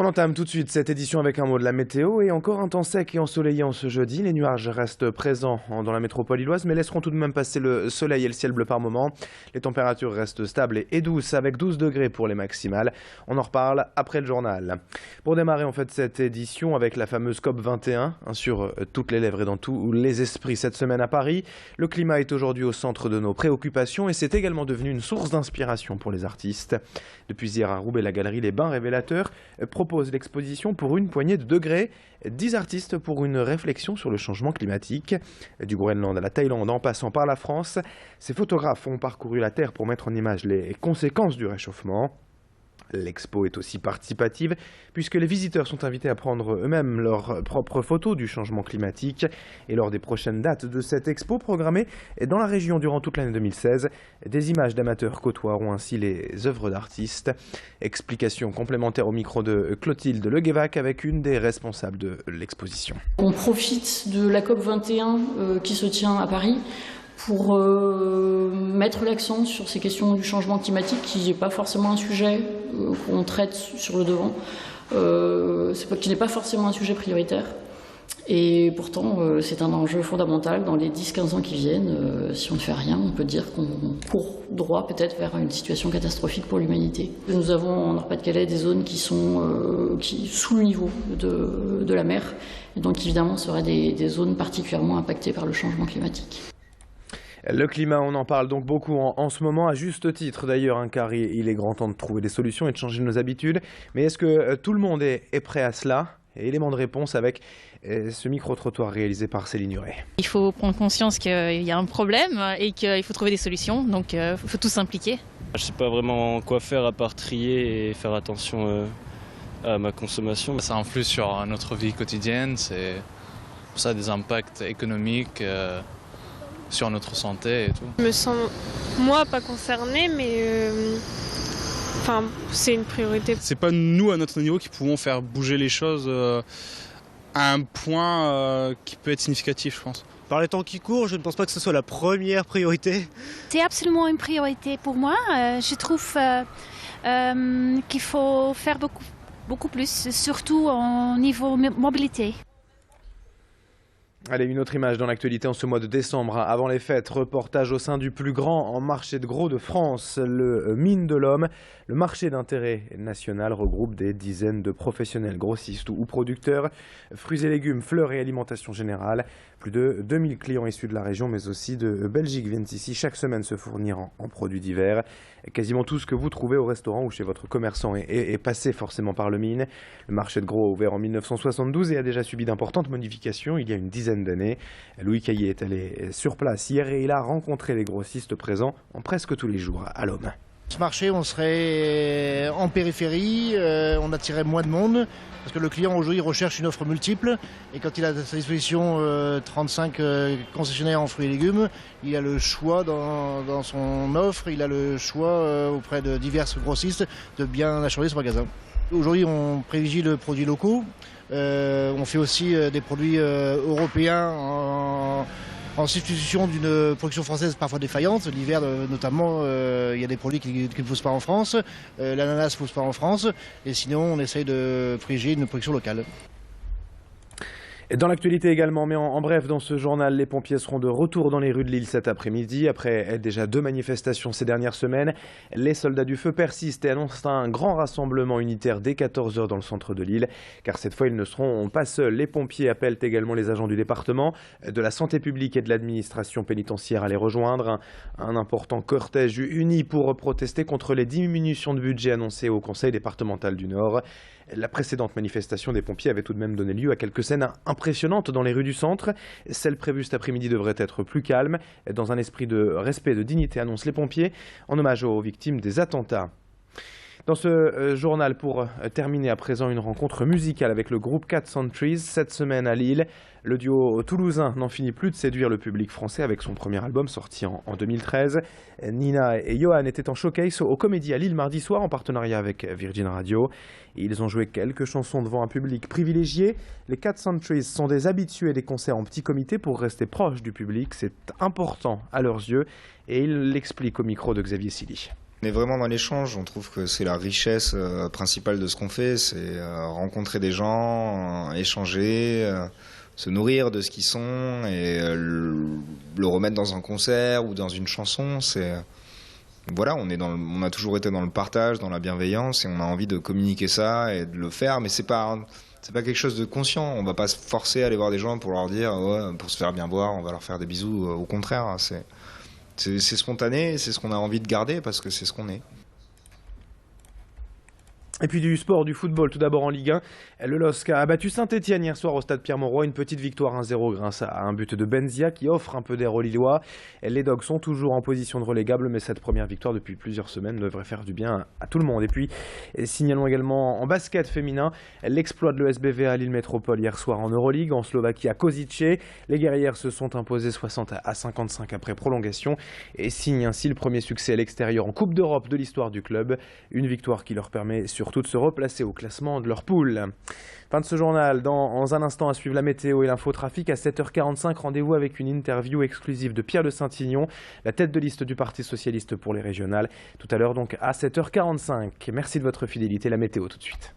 On entame tout de suite cette édition avec un mot de la météo et encore un temps sec et ensoleillé en ce jeudi. Les nuages restent présents dans la métropole illoise mais laisseront tout de même passer le soleil et le ciel bleu par moment. Les températures restent stables et douces avec 12 degrés pour les maximales. On en reparle après le journal. Pour démarrer en fait cette édition avec la fameuse COP21 sur toutes les lèvres et dans tous les esprits cette semaine à Paris. Le climat est aujourd'hui au centre de nos préoccupations et c'est également devenu une source d'inspiration pour les artistes. Depuis hier à Roubaix, la galerie Les Bains Révélateurs propose l'exposition pour une poignée de degrés. 10 artistes pour une réflexion sur le changement climatique. Du Groenland à la Thaïlande en passant par la France, ces photographes ont parcouru la Terre pour mettre en image les conséquences du réchauffement. L'expo est aussi participative puisque les visiteurs sont invités à prendre eux-mêmes leurs propres photos du changement climatique. Et lors des prochaines dates de cette expo programmée dans la région durant toute l'année 2016, des images d'amateurs côtoieront ainsi les œuvres d'artistes. Explication complémentaire au micro de Clotilde Leguévac avec une des responsables de l'exposition. On profite de la COP21 qui se tient à Paris pour mettre l'accent sur ces questions du changement climatique qui n'est pas forcément un sujet qu'on traite sur le devant, qui n'est pas forcément un sujet prioritaire. Et pourtant, c'est un enjeu fondamental dans les 10-15 ans qui viennent. Si on ne fait rien, on peut dire qu'on court droit peut-être vers une situation catastrophique pour l'humanité. Nous avons en Nord-Pas-de-Calais des zones qui sont sous le niveau de la mer. Et donc évidemment, ce seraient des zones particulièrement impactées par le changement climatique. Le climat, on en parle donc beaucoup en ce moment, à juste titre d'ailleurs, car il est grand temps de trouver des solutions et de changer nos habitudes. Mais est-ce que tout le monde est prêt à cela ? Élément de réponse avec ce micro-trottoir réalisé par Céline Huret. Il faut prendre conscience qu'il y a un problème et qu'il faut trouver des solutions, donc il faut tous s'impliquer. Je ne sais pas vraiment quoi faire à part trier et faire attention à ma consommation. Ça influe sur notre vie quotidienne, ça a des impacts économiques sur notre santé et tout. Je me sens, moi, pas concernée, mais c'est une priorité. C'est pas nous, à notre niveau, qui pouvons faire bouger les choses à un point qui peut être significatif, je pense. Par les temps qui courent, je ne pense pas que ce soit la première priorité. C'est absolument une priorité pour moi. Je trouve qu'il faut faire beaucoup plus, surtout au niveau mobilité. Allez, une autre image dans l'actualité en ce mois de décembre, avant les fêtes, reportage au sein du plus grand marché de gros de France, le Mine de l'Homme. Le marché d'intérêt national regroupe des dizaines de professionnels grossistes ou producteurs, fruits et légumes, fleurs et alimentation générale. Plus de 2000 clients issus de la région, mais aussi de Belgique viennent ici chaque semaine se fournir en produits divers. Quasiment tout ce que vous trouvez au restaurant ou chez votre commerçant est passé forcément par le Mine. Le marché de gros a ouvert en 1972 et a déjà subi d'importantes modifications il y a une dizaine d'années. Louis Caillé est allé sur place hier et il a rencontré les grossistes présents en presque tous les jours à l'Homme. Ce marché, on serait en périphérie, on attirait moins de monde, parce que le client aujourd'hui recherche une offre multiple, et quand il a à sa disposition 35 concessionnaires en fruits et légumes, il a le choix dans son offre, il a le choix auprès de divers grossistes de bien achander ce magasin. Aujourd'hui, on privilégie le produit locaux, on fait aussi des produits européens en substitution d'une production française parfois défaillante. L'hiver notamment, il y a des produits qui ne poussent pas en France, l'ananas ne pousse pas en France, et sinon on essaye de privilégier une production locale. Et dans l'actualité également, mais en bref, dans ce journal, les pompiers seront de retour dans les rues de Lille cet après-midi. Après déjà 2 manifestations ces dernières semaines, les soldats du feu persistent et annoncent un grand rassemblement unitaire dès 14 h dans le centre de Lille. Car cette fois, ils ne seront pas seuls. Les pompiers appellent également les agents du département, de la santé publique et de l'administration pénitentiaire à les rejoindre. Un important cortège uni pour protester contre les diminutions de budget annoncées au Conseil départemental du Nord. La précédente manifestation des pompiers avait tout de même donné lieu à quelques scènes impressionnantes dans les rues du centre. Celle prévue cet après-midi devrait être plus calme. Dans un esprit de respect et de dignité, annoncent les pompiers, en hommage aux victimes des attentats. Dans ce journal, pour terminer à présent, une rencontre musicale avec le groupe 4 Centuries cette semaine à Lille. Le duo toulousain n'en finit plus de séduire le public français avec son premier album sorti en 2013. Nina et Johan étaient en showcase au Comédie à Lille mardi soir en partenariat avec Virgin Radio. Ils ont joué quelques chansons devant un public privilégié. Les 4 Centuries sont des habitués des concerts en petit comité pour rester proches du public. C'est important à leurs yeux et ils l'expliquent au micro de Xavier Silly. On est vraiment dans l'échange, on trouve que c'est la richesse principale de ce qu'on fait, c'est rencontrer des gens, échanger, se nourrir de ce qu'ils sont et le remettre dans un concert ou dans une chanson. Voilà, on a toujours été dans le partage, dans la bienveillance et on a envie de communiquer ça et de le faire, mais c'est pas quelque chose de conscient. On va pas se forcer à aller voir des gens pour leur dire ouais, pour se faire bien voir, on va leur faire des bisous. Au contraire, c'est spontané, c'est ce qu'on a envie de garder parce que c'est ce qu'on est. Et puis du sport, du football, tout d'abord en Ligue 1. Le LOSC a battu Saint-Etienne hier soir au stade Pierre-Mauroy. Une petite victoire 1-0 grâce à un but de Benzia qui offre un peu d'air aux Lillois. Les Dogs sont toujours en position de relégable, mais cette première victoire depuis plusieurs semaines devrait faire du bien à tout le monde. Et puis, signalons également en basket féminin l'exploit de l'ESBV à Lille Métropole hier soir en Euroleague, en Slovaquie à Košice. Les guerrières se sont imposées 60-55 après prolongation et signent ainsi le premier succès à l'extérieur en Coupe d'Europe de l'histoire du club. Une victoire qui leur permet surtout de se replacer au classement de leur poule. Fin de ce journal. Dans un instant à suivre la météo et l'infotrafic. À 7h45, rendez-vous avec une interview exclusive de Pierre de Saint-Ignon, la tête de liste du Parti Socialiste pour les régionales. Tout à l'heure donc à 7h45. Merci de votre fidélité. La météo tout de suite.